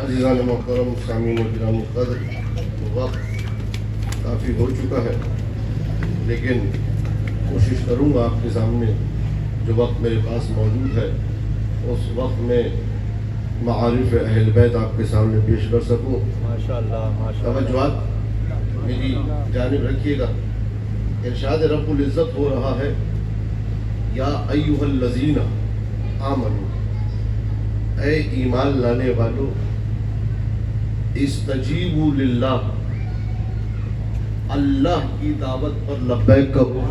عزیزان محترم، سامعین کرام قدر، وقت کافی ہو چکا ہے، لیکن کوشش کروں گا آپ کے سامنے جو وقت میرے پاس موجود ہے اس وقت میں معارف اہل بیت آپ کے سامنے پیش کر سکوں۔ ماشاءاللہ توجہات میری جانب رکھیے گا۔ ارشاد رب العزت ہو رہا ہے، یا ایھا الذین آمنو، اے ایمان لانے والو، استجیبوا للہ، اللہ کی دعوت پر لبیک کہو،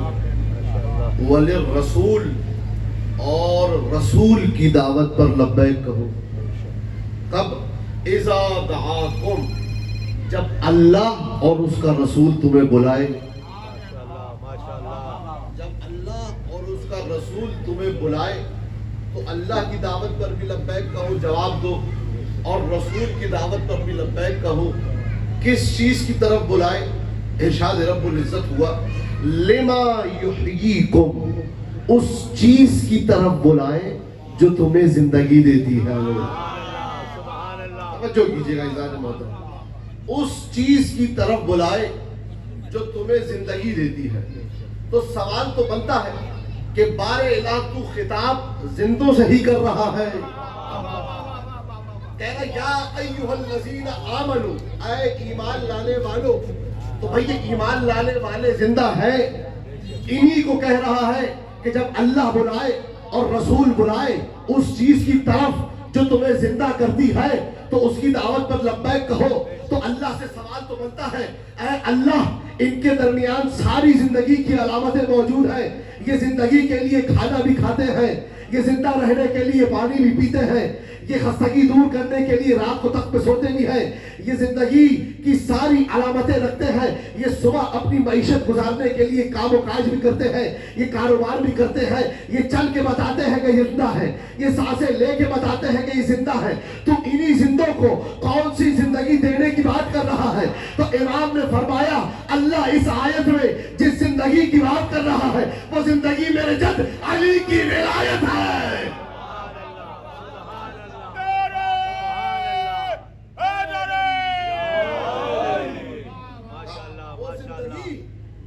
وللرسول، اور رسول کی دعوت پر لبیک کہو۔ کب؟ اذا دعاکم، جب اللہ اور اس کا رسول تمہیں بلائے، جب اللہ اور اس کا رسول تمہیں بلائے تو اللہ کی دعوت پر بھی لبیک کہو، جواب دو، اور رسول کی دعوت پر بھی لبیک کہو۔ کس چیز کی طرف بلائے؟ ارشاد رب العزت ہوا، لما یحییکم، اس چیز کی طرف بلائے جو تمہیں زندگی دیتی ہے۔ توجہ کیجئے گا عزیزان محترم، اس چیز کی طرف بلائے جو تمہیں زندگی دیتی ہے۔ تو سوال تو بنتا ہے کہ بار الہ تو خطاب زندوں سے ہی کر رہا ہے، کہہ رہا یا ایھا الذین آمنو، اے ایمان لانے والو۔ تو بھئی یہ ایمان لانے والے زندہ ہیں، انہی کو کہہ رہا ہے کہ جب اللہ بلائے اور رسول بلائے اس چیز کی طرف جو تمہیں زندہ کرتی ہے تو اس کی دعوت پر لبیک کہو۔ تو اللہ سے سوال تو بنتا ہے، اے اللہ، ان کے درمیان ساری زندگی کی علامتیں موجود ہیں، یہ زندگی کے لیے کھانا بھی کھاتے ہیں، یہ زندہ رہنے کے لیے پانی بھی پیتے ہیں، یہ خستگی دور کرنے کے لیے رات کو تخت پہ سوتے بھی ہیں، یہ زندگی کی ساری علامتیں رکھتے ہیں، یہ صبح اپنی معیشت گزارنے کے لیے کام و کاج بھی کرتے ہیں، یہ کاروبار بھی کرتے ہیں، یہ چل کے بتاتے ہیں کہ یہ زندہ ہے، یہ سانسیں لے کے بتاتے ہیں کہ یہ زندہ ہے۔ تو انہی زندوں کو کون سی زندگی دینے کی بات کر رہا ہے؟ تو امام نے فرمایا، اللہ اس آیت میں جس زندگی کی بات کر رہا ہے وہ زندگی میرے جد علی کی ولایت ہے۔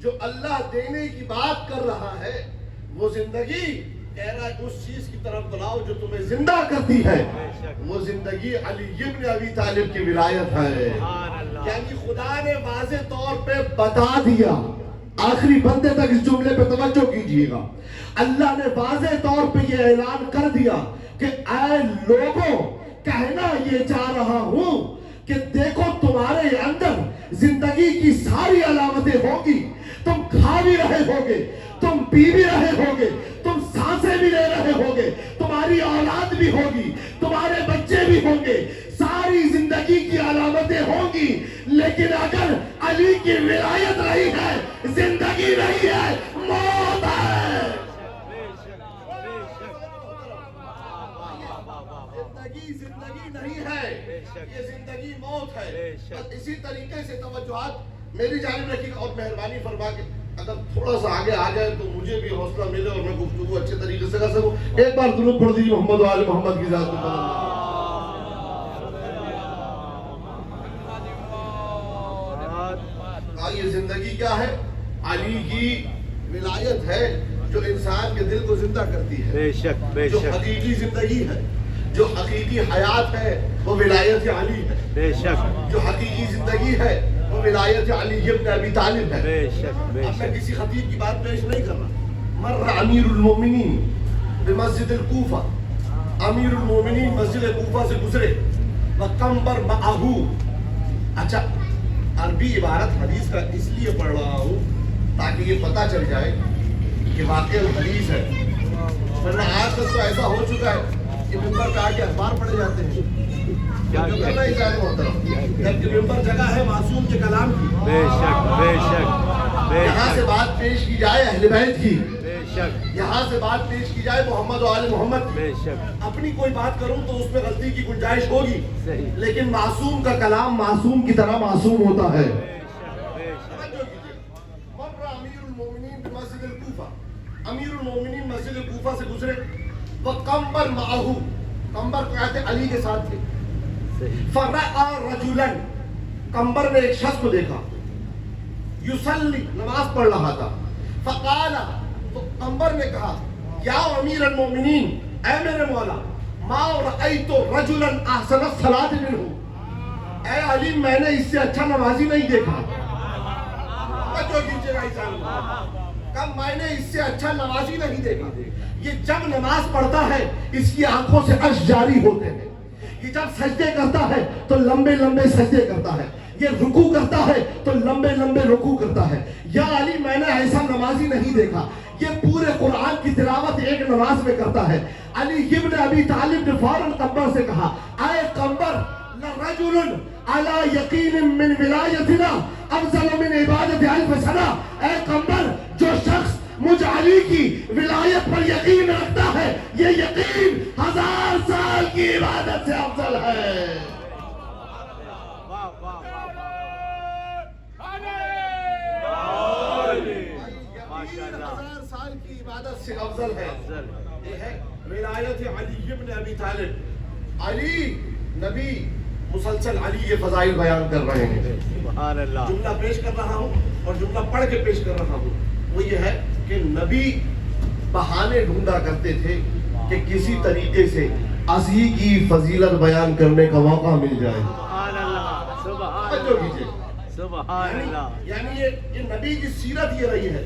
جو اللہ دینے کی بات کر رہا ہے وہ زندگی، کہہ رہا ہے اس چیز کی طرف بلاؤ جو تمہیں زندہ کرتی ہے، وہ زندگی علی ابن ابی طالب کی ولایت ہے۔ یعنی خدا نے واضح طور پہ بتا دیا، آخری بندے تک اس جملے پہ توجہ کیجئے گا، اللہ نے واضح طور پہ یہ اعلان کر دیا کہ اے لوگوں، کہنا یہ چاہ رہا ہوں کہ دیکھو تمہارے اندر زندگی کی ساری علامتیں ہوگی، تم کھا بھی رہے ہوگے، تم پی بھی رہے ہوگے، تم سانسیں بھی لے رہے ہوگے، تمہاری اولاد بھی ہوگی، تمہارے بچے بھی ہوں گے، ساری زندگی کی علامتیں ہوں گی، لیکن اگر علی کی ولایت رہی ہے، زندگی نہیں ہے، موت ہے۔ زندگی نہیں ہے، یہ زندگی موت ہے۔ اسی طریقے سے توجہات میری جانب رکھیے، اور مہربانی فرما کے اگر تھوڑا سا آگے آ جائے تو مجھے بھی حوصلہ ملے اور میں گفتگو اچھے طریقے سے کر سکوں۔ ایک بار درود پڑھ دیجیے محمد و آل محمد کی ذات میں۔ یہ زندگی کیا ہے؟ علی کی ولایت ہے جو انسان کے دل کو زندہ کرتی ہے۔ بے شک بے جو شک حقیقی زندگی ہے، جو حقیقی حیات ہے وہ ولایت علی ہے۔ بے شک جو حقیقی زندگی ہے وہ ولایت علی ابن ابی طالب ہے۔ بے شک بے اب میں شک کسی خطیب کی بات پیش نہیں کر رہا۔ مر امیر المومنین بمسجد الکوفہ، امیر المومنین مسجد کوفہ سے گزرے، وَقَمْبَرْ مَعَهُ۔ اچھا، عربی عبارت حدیث کا اس لیے پڑھ رہا ہوں تاکہ یہ پتہ چل جائے کہ واقع حدیث ہے، ورنہ آج تک تو ایسا ہو چکا ہے کہ ممبر پہ آ کے اخبار پڑھے جاتے ہیں، جبکہ ممبر جگہ ہے معصوم کے کلام کی۔ بے شک بے شک بے یہاں سے شک بات پیش کی جائے اہل بیت کی، بے شک یہاں سے بات پیش کی جائے محمد و آل محمد۔ بے شک اپنی کوئی بات کروں تو اس میں غلطی کی گنجائش ہوگی، صحیح۔ لیکن معصوم کا کلام معصوم کی طرح معصوم ہوتا ہے۔ بے شک بے شک توجہ کیجئے، مر امیر المومنین بمسجد الکوفہ، امیر المومنین مسجد کوفہ سے گزرے، وَقَمْبَرْ مَعَهُ، قمبر کو کہتے علی کے ساتھ تھے، فرأى رجلا, قمبر نے ایک شخص کو دیکھا, یصلی, نماز پڑھ رہا تھا. فقال, تو قمبر نے کہا, یا امیر المومنین, اے میرے مولا, ما رأیت رجلا احسن الصلاۃ منہ, اے علی میں نے اس سے اچھا نمازی نہیں دیکھا. کب میں نے اس سے اچھا نمازی نہیں دیکھا. یہ جب نماز پڑھتا ہے اس کی آنکھوں سے اشک جاری ہوتے ہیں. یہ جب سجدے کرتا ہے تو لمبے لمبے سجدے کرتا ہے. یہ رکوع کرتا ہے تو لمبے لمبے رکوع کرتا ہے. یا علی میں نے ایسا نمازی نہیں دیکھا. یہ پورے قرآن کی تلاوت ایک نماز میں کرتا ہے. علی ابن ابی طالب نے فوراً قمبر سے کہا, اے قمبر, لرجل علی یقین من ولایتنا افضل من عبادت الف سنہ. اے قمبر, جو شخص مجھ علی کی ولایت پر یقین رکھتا ہے یہ یقین 1000 سال کی عبادت سے افضل ہے. یقین 1000 سال کی عبادت سے افضل ہے. یہ ہے ولایت علی ابن ابی طالب. علی نبی مسلسل علی یہ فضائل بیان کر رہے ہیں. سبحان اللہ. جملہ پیش کر رہا ہوں اور جملہ پڑھ کے پیش کر رہا ہوں. وہ یہ ہے کہ نبی بہانے ڈھونڈا کرتے تھے کہ کسی طریقے سے علی کی فضیلت بیان کرنے کا موقع مل جائے. سبحان اللہ. سبحان توجہ اللہ. کیجئے. سبحان اللہ. یعنی یہ نبی کی سیرت یہ رہی ہے.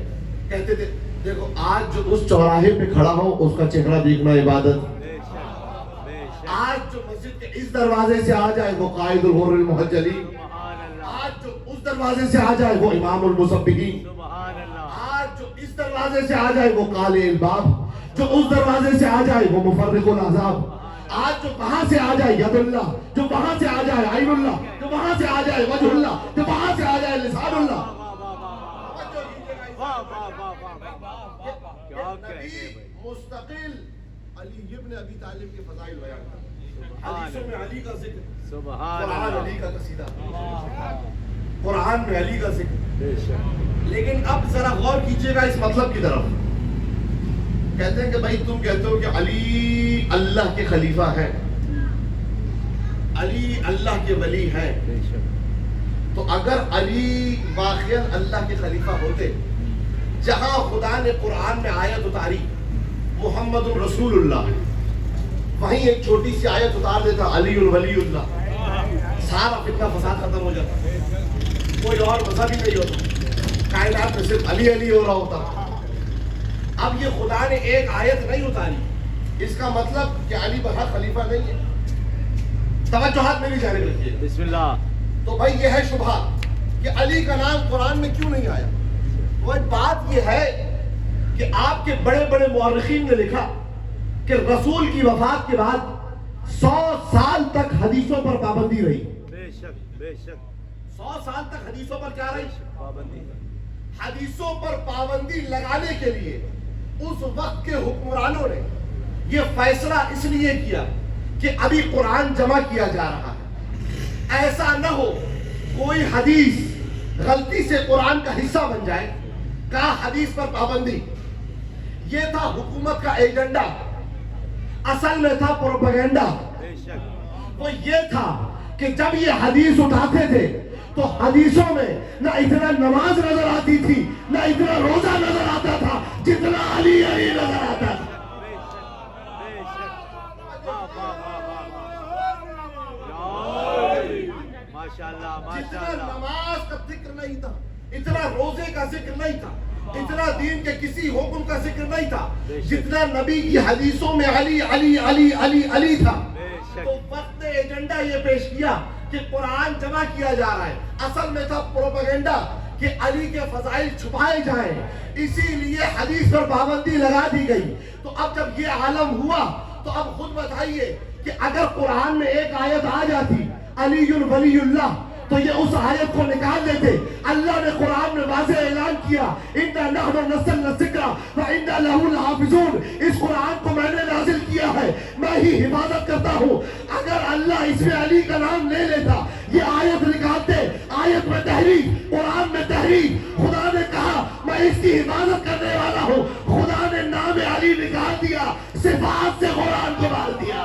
کہتے تھے دیکھو آج جو اس چوراہے پہ کھڑا ہو اس کا چہرہ دیکھنا عبادت. بے شک. بے شک. آج جو مسجد کے اس دروازے سے آ جائے وہ قائد الغر المحجلین. سبحان اللہ. آج جو اس دروازے سے آ جائے وہ امام المصبحین. سبحان اللہ. آج جو اس دروازے سے آ جائے وہ قالی الباب. جو اس دروازے سے آ جائے وہ مفرق الاحزاب. آج جو وہاں سے آ جائے ید اللہ, جو وہاں سے آ جائے عین اللہ, جو وہاں سے آ جائے وجہ اللہ, جو وہاں سے آ جائے لسان اللہ. واہ واہ واہ واہ. کیا کہتے ہیں مستقل علی ابن ابی طالب کے فضائل بیان کرتے. حدیثوں میں علی کا ذکر, سبحان قرآن اللہ. علی کا قصیدہ, قرآن میں علی کا ذکر. بے شک. لیکن اب ذرا غور کیجئے گا اس مطلب کی طرف. کہتے ہیں کہ بھائی تم کہتے ہو کہ علی اللہ کے خلیفہ ہیں, علی اللہ کے ولی ہیں, بے شک. تو اگر علی واقعا اللہ کے خلیفہ ہوتے, جہاں خدا نے قرآن میں آیت اتاری محمد رسول اللہ, وہیں ایک چھوٹی سی آیت اتار دیتا علی الولی اللہ, سارا فتنہ فساد ختم ہو جاتا, کوئی اور مذہب ہی نہیں ہوتا, کائنات میں صرف علی علی ہو رہا ہوتا. اب یہ خدا نے ایک آیت نہیں اتاری, اس کا مطلب کہ علی بہا خلیفہ نہیں ہے. توجہات میری جانب رکھیے. بسم اللہ. تو بھائی یہ ہے شبہ کہ علی کا نام قرآن میں کیوں نہیں آیا. وہ بات یہ ہے کہ آپ کے بڑے بڑے مورخین نے لکھا کہ رسول کی وفات کے بعد 100 سال تک حدیثوں پر پابندی رہی. بے شک. بے شک. 100 سال تک حدیثوں پر کیا رہی؟ پابندی. حدیثوں پر پابندی لگانے کے لیے اس وقت کے حکمرانوں نے یہ فیصلہ اس لیے کیا کہ ابھی قرآن جمع کیا جا رہا ہے, ایسا نہ ہو کوئی حدیث غلطی سے قرآن کا حصہ بن جائے. کہا حدیث پر پابندی. یہ تھا حکومت کا ایجنڈا, اصل میں تھا پروپیگنڈا. بے شک. وہ یہ تھا کہ جب یہ حدیث اٹھاتے تھے تو حدیثوں میں نہ اتنا نماز نظر آتی تھی, نہ اتنا روزہ نظر آتا تھا جتنا علی علی نظر آتا تھا. بے شک. بے شک. واہ واہ واہ واہ. ماشاء اللہ. ماشاء جتنا اللہ. نماز کا ذکر نہیں تھا, اتنا روزے کا ذکر نہیں تھا, اتنا دین کے کسی حکم کا ذکر نہیں تھا, جتنا نبی کی حدیثوں میں علی علی علی علی علی تھا. تو وقت نے ایجنڈا یہ پیش کیا کہ قرآن جمع کیا جا رہا ہے. اصل میں تھا پروپیگنڈا کہ علی کے فضائل چھپائے جائیں, اسی لیے حدیث پر پابندی لگا دی گئی. تو اب جب یہ عالم ہوا تو اب خود بتائیے کہ اگر قرآن میں ایک آیت آ جاتی علی ولی اللہ تو یہ اس آیت کو نکال دیتے. اللہ نے قرآن میں واضح اعلان کیا اِنَّا نَحْنُ نَزَّلْنَا الذِّكْرَ وَإِنَّا لَهُ لَحَافِظُونَ. اس قرآن کو میں نے نازل کیا ہے, میں ہی حفاظت کرتا ہوں. اگر اللہ اس میں علی کا نام لے لیتا, یہ آیت نکالتے, آیت میں تحریف, قرآن میں تحریف. خدا نے کہا میں اس کی حفاظت کرنے والا ہوں, خدا نے نام علی نکال دیا, صفات سے قرآن کو ڈال دیا.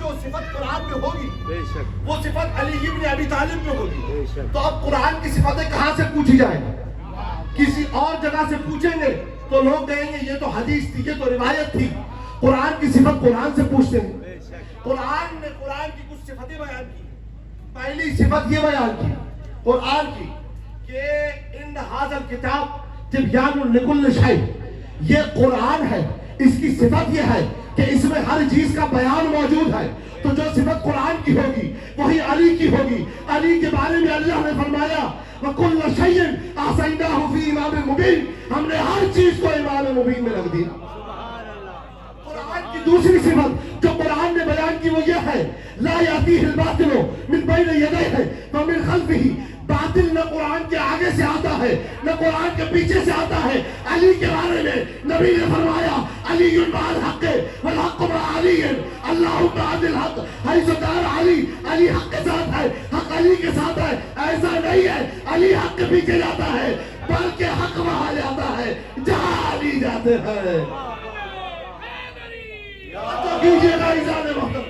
جو صفت قرآن میں ہوگی بے شک وہ صفت علی ابن ابی طالب میں ہوگی. بے شک. تو اب قرآن کی صفتیں کہاں سے پوچھی جائیں؟ کسی اور جگہ سے پوچھیں گے تو لوگ کہیں گے یہ تو حدیث تھی, یہ تو روایت تھی. قرآن کی صفت قرآن سے پوچھتے ہیں. بے شک. قرآن نے قرآن کی کچھ صفتیں بیان کی. پہلی صفت یہ بیان کی قرآن کی کہ ان ھذا الکتاب تبیان لکل شیء, یہ قرآن ہے, اس کی صفت یہ ہے کہ اس میں ہر چیز کا بیان موجود ہے. تو جو صفت قرآن کی ہوگی وہی علی کی ہوگی. علی کے بارے میں اللہ نے فرمایا وَكُلَّ شَيْءٍ أَحْصَيْنَاهُ فِي إِمَامٍ مُبِينٍ, ہم نے ہر چیز کو امام مبین میں رکھ دیا. قرآن کی دوسری صفت جو قرآن نے بیان کی وہ یہ ہے لا يأتيه الباطل من بين يديه ومن خلفه. باطل نہ قرآن کے آگے سے آتا ہے نہ قرآن کے پیچھے سے آتا ہے. علی کے بارے میں نبی نے فرمایا علی مع الحق والحق مع علی, اللہم اعد الحق حیث دار علی. علی حق کے ساتھ ہے, حق علی کے ساتھ ہے. ایسا نہیں ہے علی حق کے پیچھے جاتا ہے بلکہ حق وہاں جاتا ہے جہاں علی جاتے ہیں. تو کیجئے گا ایزان محترم.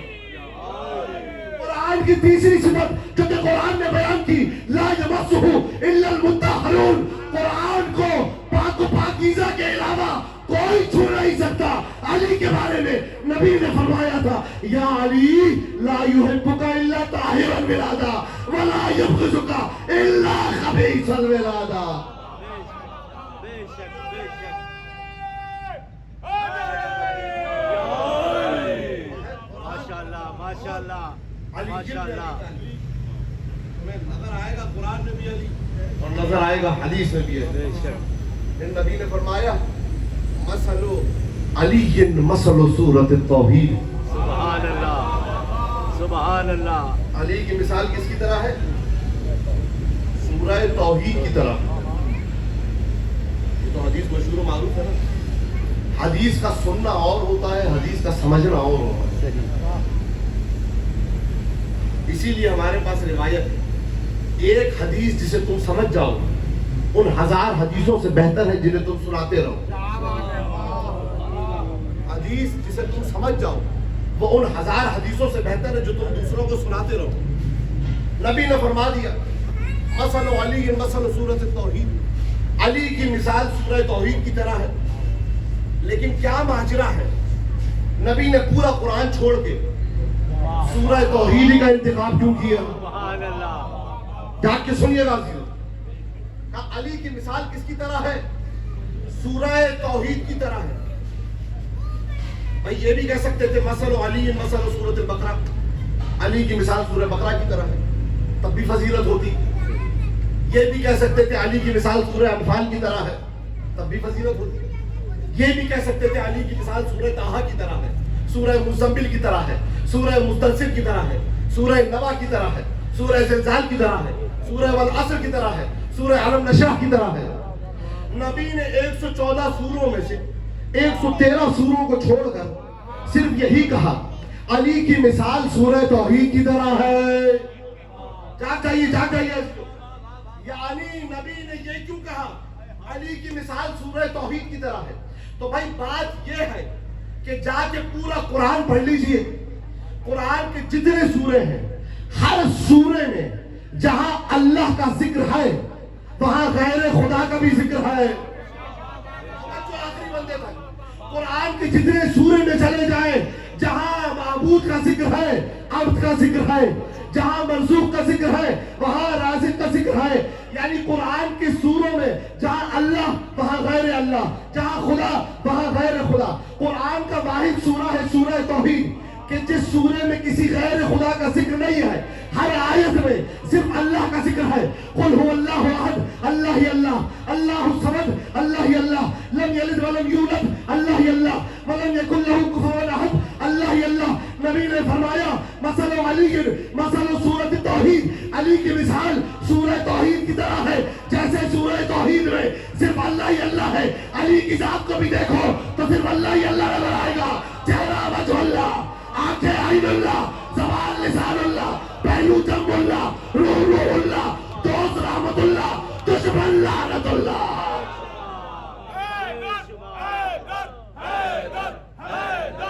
قرآن کی تیسری صفت جو کہ قرآن نے بیان کی لا یمسہ الا المطہرون, قرآن کو پاک و پاکیزہ کے علاوہ کوئی چھو نہیں سکتا. علی کے بارے میں نبی نے فرمایا تھا یا علی لا یحبک الا طاہر الولادہ ولا یبغضک الا خبیث الولادہ. بے شک بے شک. ماشاءاللہ ماشاءاللہ ماشاءاللہ. تمہیں نظر آئے گا قرآن میں بھی علی اور نظر آئے گا حدیث میں بھی بے علی. شک. نبی نے فرمایا مثل علی مثل سورۃ التوحید. سبحان اللہ سبحان اللہ. علی کی مثال کس کی طرح ہے؟ سورہ توحید کی طرح. یہ تو حدیث مشہور و معروف ہے نا. حدیث کا سننا اور ہوتا ہے, حدیث کا سمجھنا اور ہوتا ہے. صحیح. اسی لیے ہمارے پاس روایت ہے ایک حدیث جسے تم سمجھ جاؤ ان 1000 حدیثوں سے بہتر ہے جنہیں تم سناتے رہو. حدیث جسے تم سمجھ جاؤ وہ ان 1000 حدیثوں سے بہتر ہے جو تم دوسروں کو سناتے رہو. نبی نے فرما دیا مثل علی مثل سورۃ التوحید, علی کی مثال سورہ توحید کی طرح ہے. لیکن کیا ماجرا ہے, نبی نے پورا قرآن چھوڑ کے سورہ توحید کا انتخاب کیوں کیا؟ سبحان اللہ. جا کے سنیے گا. علی کی مثال کس کی طرح ہے؟ سورہ توحید کی طرح ہے. بھائی یہ بھی کہہ سکتے تھے مثل علی مثل سورۃ البقرہ, علی کی مثال سورہ بقرہ کی طرح ہے, تب بھی فضیلت ہوتی. یہ بھی کہہ سکتے تھے علی کی مثال سورہ انفال کی طرح ہے, تب بھی فضیلت ہوتی. یہ بھی کہہ سکتے تھے علی کی مثال سورہ طٰہٰ کی طرح ہے, سورہ مزمل کی طرح ہے, سورہ مدثر کی طرح ہے, سورہ نبا کی طرح ہے, سورہ زلزال کی طرح ہے, سورہ والعصر کی طرح ہے, سورہ علم نشرح کی طرح ہے. نبی نے 114 سوروں میں سے 113 سوروں کو چھوڑ کر صرف یہی کہا علی کی مثال سورہ توحید کی طرح ہے. جا چاہیے. یعنی نبی نے یہ کیوں کہا علی کی مثال سورہ توحید کی طرح ہے؟ تو بھائی بات یہ ہے کہ جا کے پورا قرآن پڑھ لیجئے. قرآن کے جتنے سورے ہیں ہر سورے میں جہاں اللہ کا ذکر ہے وہاں غیر خدا کا بھی ذکر ہے. جو آخری بندے تک قرآن کے جتنے سورے میں چلے جائیں جہاں معبود کا ذکر ہے, عبد کا ذکر ہے, جہاں مرزوق کا ذکر ہے وہاں رازق کا ذکر ہے. یعنی قرآن کے سوروں میں جہاں اللہ وہاں غیر اللہ, جہاں خدا وہاں غیر خدا. قرآن کا واحد سورہ ہے سورہ توحید کہ جس سورے میں کسی غیر خدا کا ذکر نہیں ہے. ہر آیت میں صرف اللہ کا ذکر ہے. قل هو اللہ احد, اللہ ہی اللہ, اللہ الصمد, اللہ ہی اللہ, لم یلد ولم یولد, اللہ ہی اللہ, ولم یکن له کفوا احد, اللہ ہی اللہ. نبی نے فرمایا مثل علی مثل سورۃ توحید, علی کی مثال سورہ توحید کی طرح ہے. جیسے سورہ توحید میں صرف اللہ ہی اللہ ہے, علی کی ذات کو بھی دیکھو تو صرف اللہ ہی اللہ نظر آئے گا. چہرہ وجہ اللہ, آنکھیں عین اللہ, زبان لسان اللہ, پہلو جنب اللہ, روح اللہ, دوست رحمت اللہ, دشمن لعنت اللہ. حیدر حیدر حیدر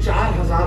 4000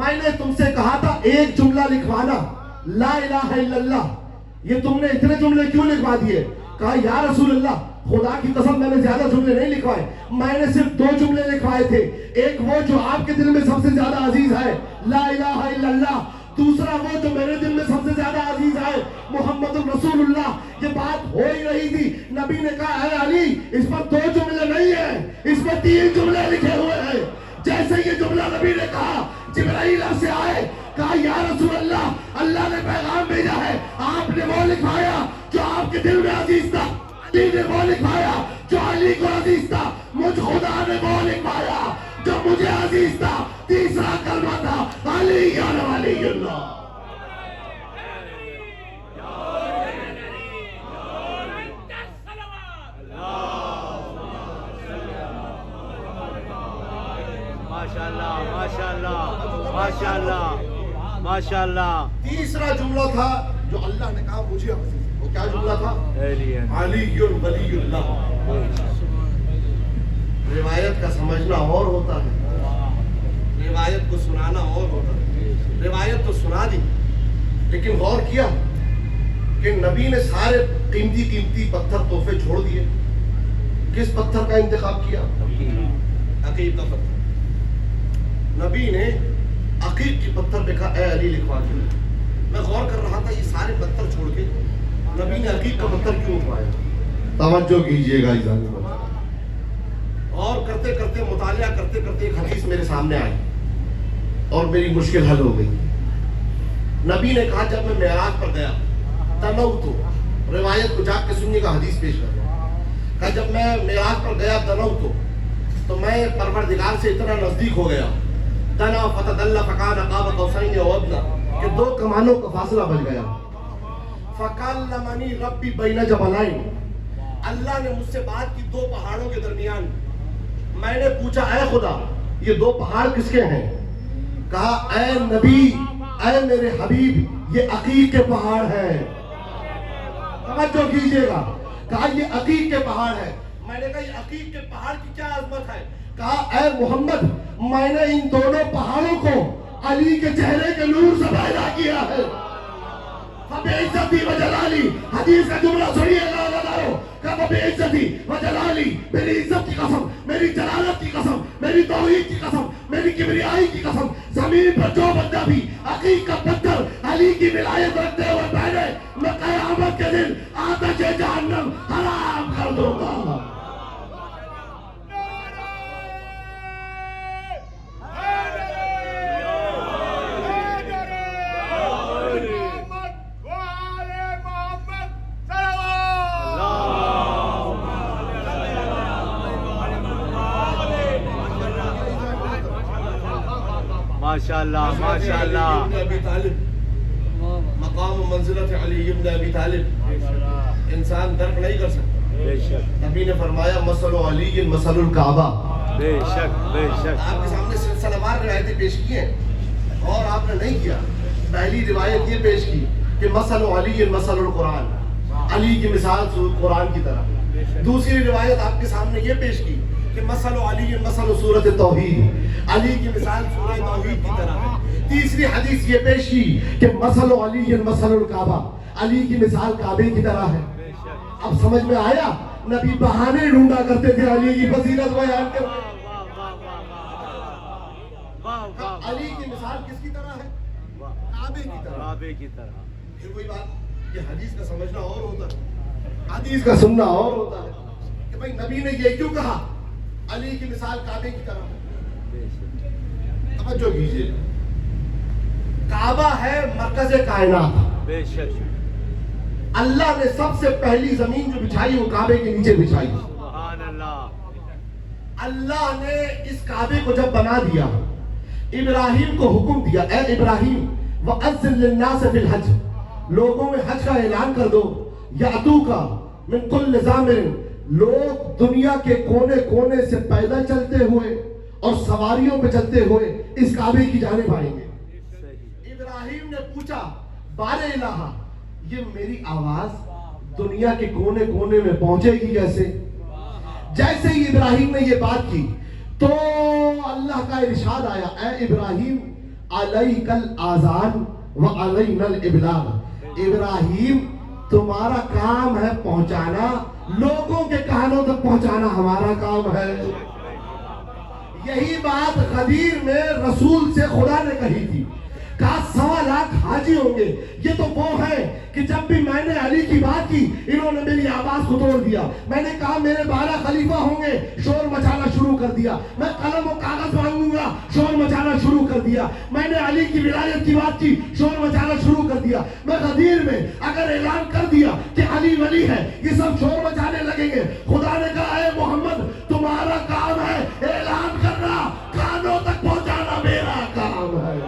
میں نے تم سے کہا تھا ایک جملہ لکھوانا لا الہ الا اللہ, یہ تم نے اتنے جملے کیوں لکھوا دیے؟ کہا یا رسول اللہ خدا کی قسم میں نے زیادہ جملے نہیں لکھوائے, میں نے صرف 2 جملے لکھوائے تھے, ایک وہ جو آپ کے دل میں سب سے زیادہ عزیز ہے لا الہ الا اللہ, دوسرا وہ جو میرے دل میں سب سے زیادہ عزیز ہے محمد رسول اللہ. یہ بات ہو ہی رہی تھی, نبی نے کہا اے علی اس پر 2 جملے نہیں ہیں, اس پر 3 جملے لکھے ہوئے ہیں. جیسے یہ جملہ نبی نے کہا جبرائیل سے آئے, کہا یا رسول اللہ اللہ نے پیغام بھیجا ہے, آپ نے وہ لکھوایا جو آپ کے دل میں عزیز تھا, علی نے وہ لکھوایا جو علی کو عزیز تھا, مجھ خدا نے وہ لکھوایا جو مجھے عزیز تھا. تیسرا کلمہ تھا علی یا ولی اللہ. ماشاءاللہ ماشاءاللہ ماشاءاللہ ماشاءاللہ. تیسرا جملہ تھا جو اللہ نے کہا مجھے عزیز, وہ کیا جملہ تھا؟ علی ولی اللہ. روایت کا سمجھنا اور ہوتا ہے, روایت کو سنانا اور ہوتا ہے. روایت تو سنا دی, لیکن غور کیا کہ نبی نے سارے قیمتی قیمتی پتھر تحفے چھوڑ دیے. کس پتھر کا انتخاب کیا؟ عقیق کا پتھر. نبی نے عقیق کی پتھر پہ کہا اے علی لکھوا کے. میں غور کر رہا تھا یہ سارے پتھر چھوڑ کے نبی نے عقیق کا پتھر کیوں اٹھوایا؟ توجہ کیجئے گا. اور کرتے کرتے مطالعہ کرتے کرتے ایک حدیث میرے سامنے آئی اور میری مشکل حل ہو گئی. نبی نے کہا جب میں معراج پر گیا تنوتو, روایت کو جا کے سننے کا حدیث پیش کر رہا ہوں, کہا جب میں معراج پر گیا تنوتو تو میں پروردگار سے اتنا نزدیک ہو گیا, تنا فتدلى فكان قاب قوسين او ادنى, کہ 2 کمانوں کا فاصلہ بچ گیا. فکلمنی ربی بین جبلین, اللہ نے مجھ سے بات کی 2 پہاڑوں کے درمیان. میں نے پوچھا اے خدا یہ 2 پہاڑ کس کے ہیں؟ کہا اے نبی اے میرے حبیب یہ عقیق کے پہاڑ ہیں. توجہ کیجئے گا. کہا یہ عقیق کے پہاڑ ہے. میں نے کہا یہ عقیق کے پہاڑ کی کیا عظمت ہے؟ کہا اے محمد میں نے ان دونوں پہاڑوں کو علی کے چہرے کے نور سے پیدا کیا ہے. فبعزتی وجلالی, حدیث کا جملہ سنیے گا لگاؤ, کہ فبعزتی وجلالی, میری عزت کی قسم, میری جلالت کی قسم, میری توحید کی قسم, میری کبریائی کی قسم, زمین پر جو بندہ بھی عقیق کا پتھر علی کی ولایت رکھتے ہوئے پہنے, میں قیامت کے دن آتش جہنم حرام کر دوں گا. ماشاءاللہ ماشاءاللہ. ابی طالب مقام و منزلت علی ابن ابی طالب انسان درک نہیں کر سکتا. بے شک نبی نے فرمایا مثل علی مثل الکعبہ. بے شک بے شک. آپ کے سامنے سلسلہ وار روایتیں پیش کی ہیں اور آپ نے نہیں کیا. پہلی روایت یہ پیش کی کہ مثل علی مثل القرآن, علی کی مثال قرآن کی طرح. دوسری روایت آپ کے سامنے یہ پیش کی کہ مثل علی مثل سورۃ توحید, علی کی مثال سورہ توحید کی طرح ہے. تیسری حدیث یہ پیش کی کہ مثل علی مثل الکعبہ, علی کی مثال کعبے کی طرح ہے. اب سمجھ میں آیا, نبی بہانے ڈھونڈا کرتے تھے علی کی فضیلت بیان کرتے. علی کی مثال کس کی طرح ہے؟ کعبے کی طرح. کعبے کی طرح. پھر وہی بات کہ حدیث کا سمجھنا اور ہوتا ہے, حدیث کا سننا اور ہوتا ہے کہ بھئی نبی نے یہ کیوں کہا علی کی مثال کعبے کی طرح. توجہ کیجئے, کعبہ ہے مرکز کائنات. بے شک. اللہ نے سب سے پہلی زمین جو بچھائی وہ کعبے کے نیچے بچھائی. سبحان اللہ. اللہ نے اس کعبے کو جب بنا دیا, ابراہیم کو حکم دیا اے ابراہیم وَأَذِّن لِلنَّاسِ فِي الْحَجِّ, لوگوں میں حج کا اعلان کر دو. يَأْتُوكَ مِن كُلِّ زَامِرٍ, لوگ دنیا کے کونے کونے سے پیدل چلتے ہوئے اور سواریوں پہ چلتے ہوئے اس کعبے کی جانب آئیں گے. ابراہیم نے پوچھا بارے الہ, یہ میری آواز دنیا کے کونے کونے میں پہنچے گی کیسے؟ جیسے ہی ابراہیم نے یہ بات کی تو اللہ کا ارشاد آیا اے ابراہیم علیکل آذان و علینا الابلاغ، ابراہیم تمہارا کام ہے پہنچانا، لوگوں کے کانوں تک پہنچانا ہمارا کام ہے۔ یہی بات غدیر میں رسول سے خدا نے کہی تھی، کہا 1.25 لاکھ حاجی ہوں گے۔ یہ تو وہ ہے کہ جب بھی میں نے علی کی بات کی انہوں نے میری آواز کو توڑ دیا، میں نے کہا میرے 12 خلیفہ ہوں گے، شور مچانا شروع کر دیا، میں قلم و کاغذ مانگوں گا، شور مچانا شروع کر دیا، میں نے علی کی ولایت کی بات کی، شور مچانا شروع کر دیا، میں غدیر میں اگر اعلان کر دیا کہ علی ولی ہے یہ سب شور مچانے لگیں گے۔ خدا نے کہا اے محمد تمہارا کام ہے اعلان کرنا، کانوں تک پہنچانا میرا کام ہے،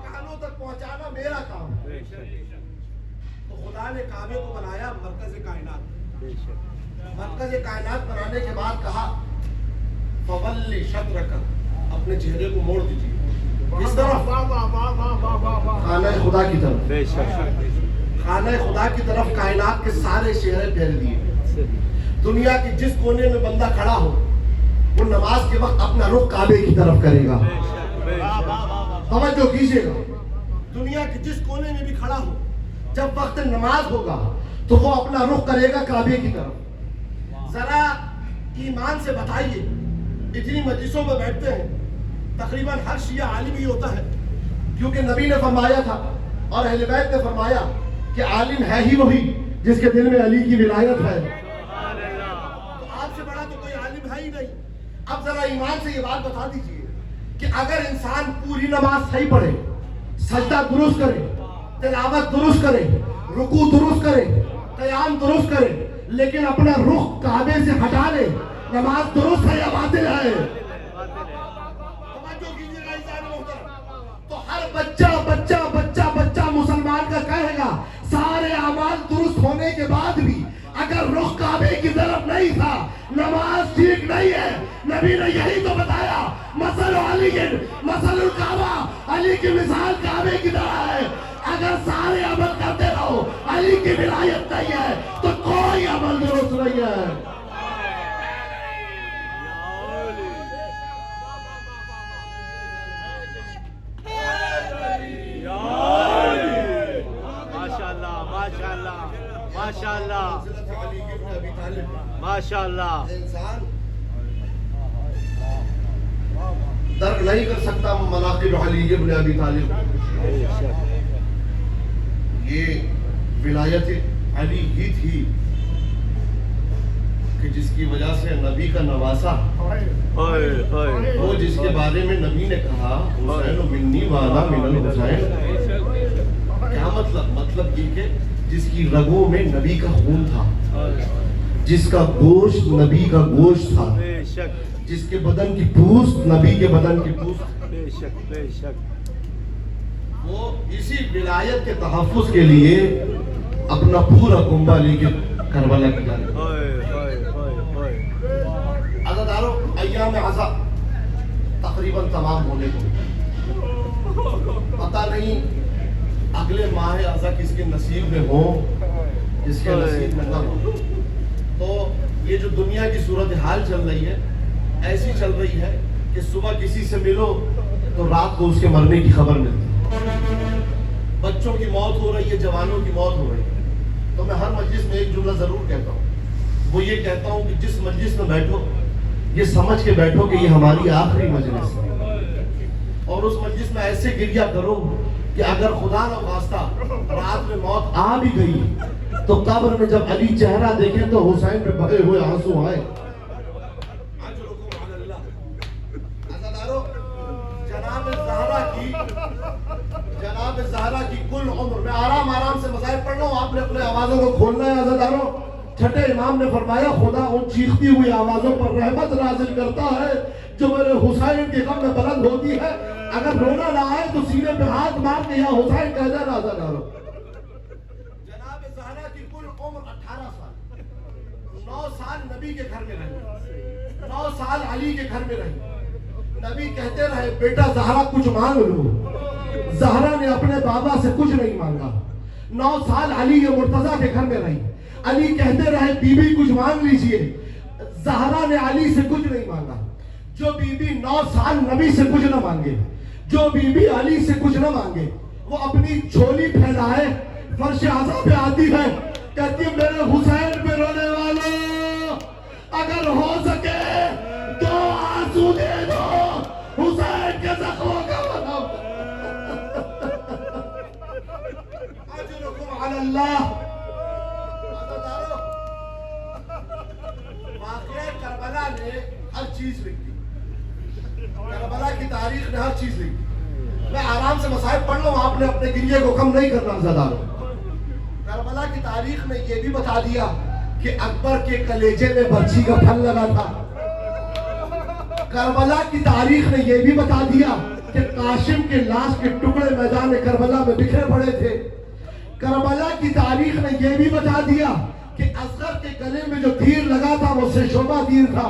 کانوں تک پہنچانا میرا کام ہے۔ تو خدا نے کعبے کو بنایا مرکز کائنات، مرکز کائنات بنانے کے بعد کہا فولی شطرک، اپنے چہرے کو موڑ دیجیے کس طرف؟ خانہ خدا کی طرف، خانہ خدا کی طرف کائنات کے سارے چہرے پھیر دیے۔ دنیا کے جس کونے میں بندہ کھڑا ہو وہ نماز کے وقت اپنا رخ کعبے کی طرف کرے گا۔ توجہ کیجئے گا، دنیا کے جس کونے میں بھی کھڑا ہو جب وقت نماز ہوگا تو وہ اپنا رخ کرے گا کعبے کی طرف۔ ذرا ایمان سے بتائیے، اتنی مجلسوں میں بیٹھتے ہیں تقریباً ہر شیعہ عالم ہی ہوتا ہے، کیونکہ نبی نے فرمایا تھا اور اہل بیت نے فرمایا کہ عالم ہے ہی وہی جس کے دل میں علی کی ولایت ہے۔ تو آپ سے بڑا تو کوئی عالم ہے ہی نہیں۔ اب ذرا ایمان سے یہ بات بتا دیجئے کہ اگر انسان پوری نماز صحیح پڑھے، سجدہ درست کرے، تلاوت درست کرے، رکوع درست کرے، قیام درست کرے، لیکن اپنا رخ کعبے سے ہٹا لے، نماز درست ہے یا باطل ہے؟ توجہ کیجئے گا انسان محترم، تو ہر بچہ بچہ بچہ بچہ مسلمان کا کہے گا سارے اعمال درست ہونے کے بعد بھی اگر رخ کعبے کی طرف نہیں تھا نماز ٹھیک نہیں ہے۔ نبی نے یہی تو بتایا، مثل علی مثل الکعبہ، علی کی مثال کعبے کی طرح ہے۔ اگر سارے عمل کرتے رہو علی کی ولایت نہیں ہے تو کوئی عمل درست نہیں ہے۔ ماشاءاللہ ماشاءاللہ، انسان درک نہیں کر سکتا مناقب علی ابن ابی طالب، یہ ولایت علی ہی تھی کہ جس کی وجہ سے نبی کا نواسا، وہ جس کے بارے میں نبی نے کہا حسین منی وانا من الحسین۔ کیا مطلب یہ کہ جس کی رگوں میں نبی کا خون تھا، جس کا گوشت نبی کا گوشت تھا، جس کے بدن کی پوست نبی کے بدن کی پوست، وہ اسی ولایت کے تحفظ کے لیے اپنا پورا کنبہ لے کے کربلا کی جانے۔ عزادارو، ایام عزا تقریباً تمام ہونے کو، پتہ نہیں اگلے ماہ عزا کس کے نصیب میں ہو، جس کے نصیب میں نہ ہو۔ تو یہ جو دنیا کی صورتحال چل رہی ہے ایسی چل رہی ہے کہ صبح کسی سے ملو تو رات کو اس کے مرنے کی خبر ملتی، بچوں کی موت ہو رہی ہے، جوانوں کی موت ہو رہی ہے۔ تو میں ہر مجلس میں ایک جملہ ضرور کہتا ہوں، وہ یہ کہتا ہوں کہ جس مجلس میں بیٹھو یہ سمجھ کے بیٹھو کہ یہ ہماری آخری مجلس ہے، اور اس مجلس میں ایسے گریہ کرو کہ اگر خدا نہ خواستہ رات میں موت آ بھی گئی تو قبر میں جب علی چہرہ دیکھیں تو حسین پہ بہے ہوئے آنسو آئے۔ جناب زہرا کی کل عمر، میں آرام سے مذاہب پڑھ رہا ہوں، آپ نے اپنے آوازوں کو کھولنا ہے عزاداروں۔ چھٹے امام نے فرمایا خدا ان چیختی ہوئی آوازوں پر رحمت نازل کرتا ہے جو میرے حسین کے غم میں بلند ہوتی ہے۔ اگر رونا نہ آئے تو سینے پہ ہاتھ مار کے یا حسین کہہ دینا عزاداروں۔ جناب زہرا کی کل عمر 18 سال، 9 سال نبی کے گھر میں رہی، 9 سال علی کے گھر میں رہی۔ نبی کہتے رہے بیٹا زہرا کچھ مانگ لو، زہرا نے اپنے بابا سے کچھ نہیں مانگا۔ 9 سال علی مرتضیٰ کے گھر میں رہی، علی کہتے رہے بی بی کچھ مانگ لیجئے، زہرا نے علی سے کچھ نہیں مانگا۔ جو بی بی 9 سال نبی سے کچھ نہ مانگے, جو بی بی علی سے کچھ نہ مانگے, وہ اپنی جھولی پھیلائے فرش اعظم پہ آتی ہے, کہتی ہے میرے حسین پہ رونے والوں, اگر ہو سکے تو آنسو دے دو, حسین کے زخموں کا بناؤ. اجرکم علی اللہ. واقعہ کربلا نے ہر چیز لکھی, کربلا کی تاریخ نے ہر چیز لکھی. میں آرام سے مسائل پڑھ لوں, آپ نے اپنے گریے کو کم نہیں کرنا. زدارو, کربلا کی تاریخ نے یہ بھی بتا دیا کہ اکبر کے کلیجے میں برچھی کا پھل لگا تھا. کربلا کی تاریخ نے یہ بھی بتا دیا کہ قاسم کے لاش کے ٹکڑے میدان کربلا میں بکھرے پڑے تھے. کربلا کی تاریخ نے یہ بھی بتا دیا کہ اصغر کے گلے میں جو تیر لگا تھا وہ شعبہ تیر تھا.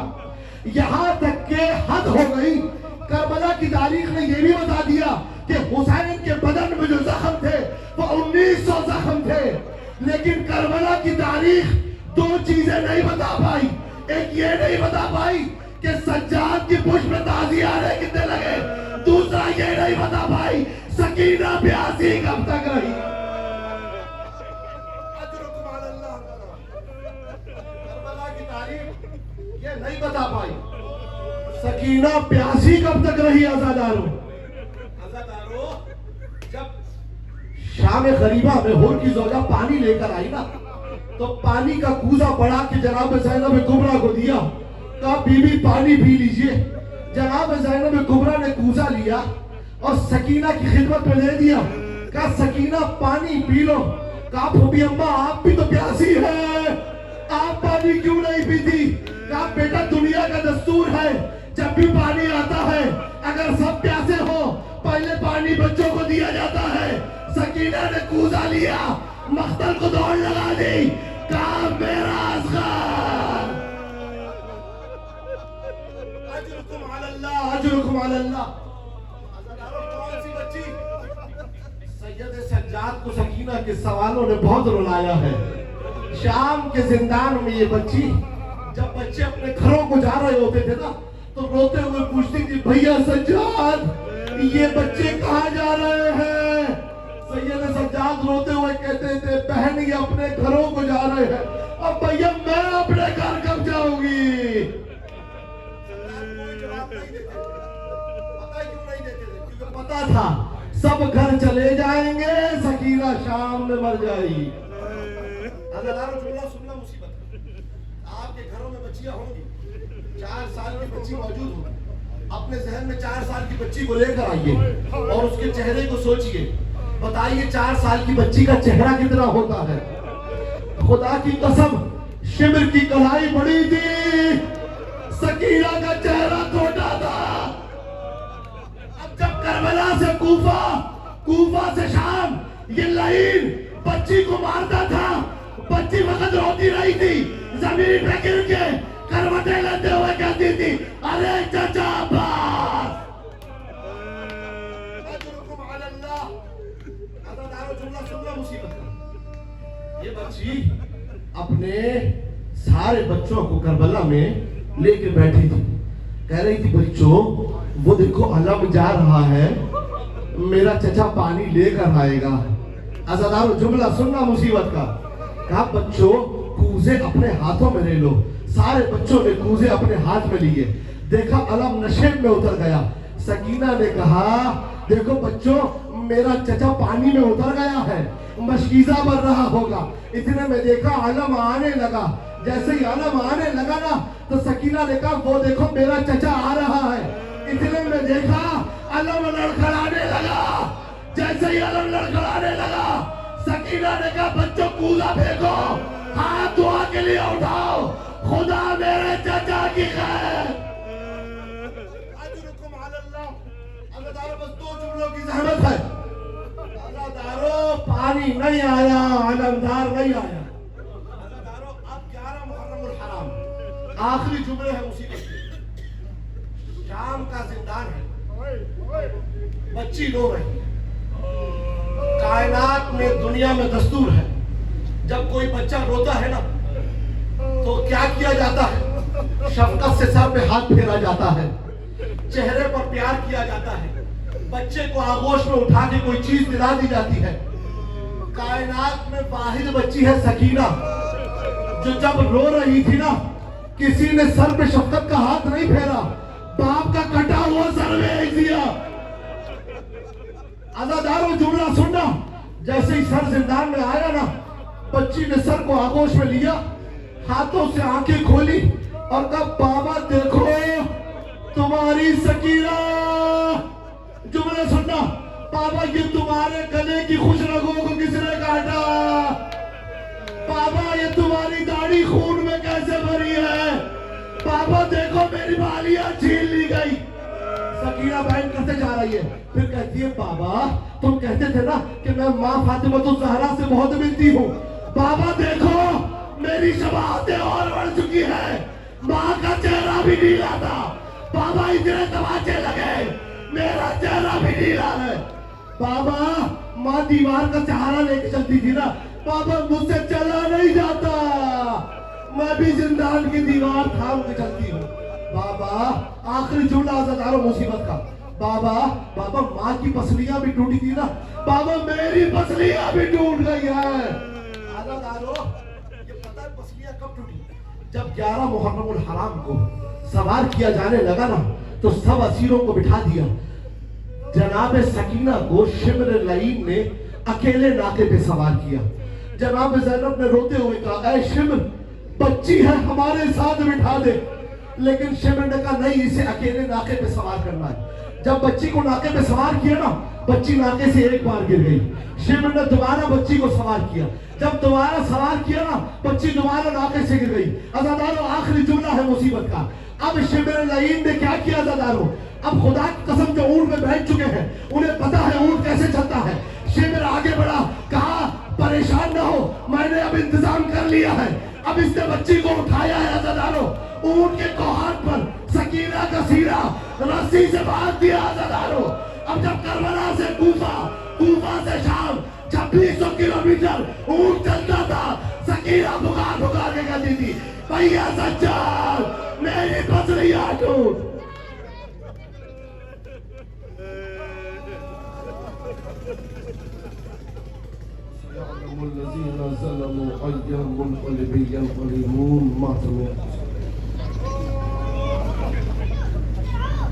یہاں تک کہ حد ہو گئی, کربلا کی تاریخ نے یہ بھی بتا دیا کہ حسین کے بدن میں جو زخم تھے وہ 1900 زخم تھے. لیکن کربلا کی تاریخ 2 چیزیں نہیں بتا پائی. ایک یہ نہیں بتا پائی کہ سجاد کی پشت میں تازیانے کتنے لگے, دوسرا یہ نہیں بتا پائی سکینہ پیاسی کب تک رہی. کربلا کی تاریخ یہ نہیں بتا پائی سکینہ پیاسی کب تک رہی. عزادارو, جب شام غریبہ میں حور کی زوجہ پانی لے کر آئی نا, تو پانی کا کوزہ بڑھا کے جناب زینب کبریٰ کو دیا, کہا بی بی پانی پی لیجئے. جناب زینب کبریٰ نے کوزہ لیا اور سکینہ کی خدمت میں دے دیا, کہا سکینہ پانی پی لو. کہا پھوپھی اماں آپ بھی تو پیاسی ہیں, آپ پانی کیوں نہیں پیتی؟ کہا بیٹا دنیا کا دستور ہے جب بھی پانی آتا ہے اگر سب پیاسے ہو پہلے پانی بچوں کو دیا جاتا ہے. سکینہ نے کوزہ لیا, مختل کو دوڑ لگا دی, کہا میرا اصغر. اجرکم علی اللہ, اجرکم علی اللہ. کون سی بچی؟ سید سجاد کو سکینہ کے سوالوں نے بہت رلایا ہے. شام کے زندان میں یہ بچی جب بچے اپنے گھروں کو جا رہے ہوتے تھے نا تو روتے ہوئے پوچھتی تھی بھیا سجاد یہ بچے کہاں جا رہے ہیں؟ سید سجاد روتے ہوئے کہتے تھے بہن یہ اپنے گھروں کو جا رہے ہیں. اب بھیا میں اپنے گھر کب جاؤں گی؟ پتا تھا سب گھر چلے جائیں گے, سکینہ شام میں مر جائے گی. سننا مصیبت, آپ کے گھروں میں بچیاں ہوں گی, 4 سال کی بچی موجود ہوگی, اپنے ذہن میں 4 سال کی بچی کو لے کر آئیے اور اس کے چہرے کو سوچئے, بتائیے 4 سال کی بچی کا چہرہ کتنا ہوتا ہے. خدا کی قسم شمر کی کڑھائی بڑی تھی, سکینہ کا چہرہ چھوٹا تھا. اب جب کربلا سے کوفہ, کوفہ سے شام یہ لعین بچی کو مارتا تھا, بچی وقت روتی رہی تھی, زمین پہ گر کے کروٹیں لیتے ہوئے کہتی تھی ارے چچا عباس. اجرکم علی اللہ. عزادارو جملہ سننا مصیبت کا, یہ بچی اپنے سارے بچوں کو کربلا میں لے کے بیٹھی تھی, کہہ رہی تھی بچوں وہ دیکھو علم جا رہا ہے, میرا چچا پانی لے کر آئے گا. عزادارو جملہ سننا مصیبت کا, کہا بچوں کوزے اپنے ہاتھوں میں لے لو. سارے بچوں نے کوزے اپنے ہاتھ میں لیے, دیکھا علم نشیب میں اتر گیا. سکینہ نے کہا دیکھو بچوں میرا چچا پانی میں اتر گیا ہے, مشکیزہ بن رہا ہوگا. اتنے میں دیکھا علم آنے لگا, جیسے ہی علم آنے لگا نا تو سکینہ نے کہا وہ دیکھو میرا چچا آ رہا ہے. اتنے میں دیکھا علم لڑکھڑانے لگا, جیسے ہی علم لڑکھڑانے لگا سکینہ نے کہا بچوں کوزہ پھینکو, ہاتھ دعا کے لیے اٹھاؤ, خدا میرے چچا کی خیر. اجرکم علی اللہ. عزادارو بس 2 جملوں کی زحمت ہے. عزادارو پانی نہیں آیا, علمدار نہیں آیا. عزادارو اب 11 محرم الحرام, آخری جملے ہیں مصیبت کے. شام کا زندان ہے, بچی رو رہی. کائنات میں دنیا میں دستور ہے جب کوئی بچہ روتا ہے نا تو کیا کیا جاتا ہے؟ شفقت سے سر پہ ہاتھ پھیرا جاتا ہے. چہرے پر پیار کیا جاتا ہے، بچے کو آغوش میں اٹھا کے کوئی چیز دلا دی جاتی ہے۔ کائنات میں واحد بچی ہے سکینہ، جو جب رو رہی تھی نا، کسی نے سر پہ شفقت کا ہاتھ نہیں پھیرا، باپ کا کٹا ہوا سر بھیج دیا۔ عزاداروں جملہ سننا، جیسے ہی سر زندان میں آیا نا، بچی نے سر کو آغوش میں لیا، ہاتھوں سے آنکھیں کھولی اور کہا بابا دیکھو تمہاری سکینہ۔ جملہ سننا، بابا یہ تمہارے گلے کی خوش رگوں کو کس نے کاٹا؟ بابا یہ تمہاری داڑھی خون میں کیسے بھری ہے؟ بابا دیکھو میری بالیاں چھین لی گئی۔ سکینہ بہن کرتے جا رہی ہے، پھر کہتی ہے بابا تم کہتے تھے نا کہ میں ماں فاطمہ الزہرا سے بہت ملتی ہوں، بابا دیکھو میری شباہتیں اور بڑھ چکی ہیں، ماں کا چہرہ بھی نیلا تھا، بابا اتنے تماچے لگے میرا چہرہ بھی نیلا ہے۔ بابا ماں دیوار کا سہارا لے کے چلتی تھی نا، بابا مجھ سے چلا نہیں جاتا، میں بھی زندان کی دیوار تھام کے چلتی ہوں۔ بابا آخری جملہ عزاداروں مصیبت کا، بابا ماں کی پسلیاں بھی ٹوٹی تھی نا، بابا میری پسلیاں بھی ٹوٹ گئی ہیں۔ عزاداروں یہ پتہ ہے پسلیاں کب ٹوٹی؟ جب 11 محرم الحرام کو سوار کیا جانے لگا نا، تو سب اسیروں کو بٹھا دیا، جناب سکینہ کو شمر لعین نے اکیلے ناکے پہ سوار کیا۔ جناب زینب نے روتے ہوئے کہا اے شمر بچی ہے ہمارے ساتھ بٹھا دے، لیکن شمر نے کہا نہیں اسے اکیلے ناکے پہ سوار کرنا ہے۔ جب بچی کو ناکے پہ سوار کیا نا، بچی ناکے سے ایک بار گر گئی، شمر نے دوبارہ بچی کو سوار کیا، جب دوبارہ سوار کیا نا، بچی دوبارہ ناکے سے گر گئی۔ عزاداروں آخری جملہ ہے مصیبت کا، اب شمر لعین نے کیا کیا عزاداروں؟ اب خدا کی قسم جو اونٹ میں بیٹھ چکے ہیں انہیں پتا ہے اونٹ کیسے چلتا ہے۔ شمر آگے بڑھا، کہا پریشان نہ ہو میں نے اب انتظام کر لیا ہے۔ اب اس نے بچی کو اٹھایا ہے عزاداروں، اونٹ کے کوہان پر سکینہ کا سینہ رسی سے باندھ دیا عزاداروں۔ اب جب کربلا سے کوفہ سے شام 2600 کلومیٹر اونٹ چلتا تھا، سکینہ پکار کے کہتی تھی بھیا سجاد میری پسلیاں ٹوٹ۔ الذين ظلموا أيام منقلب ينقلبون ما سمع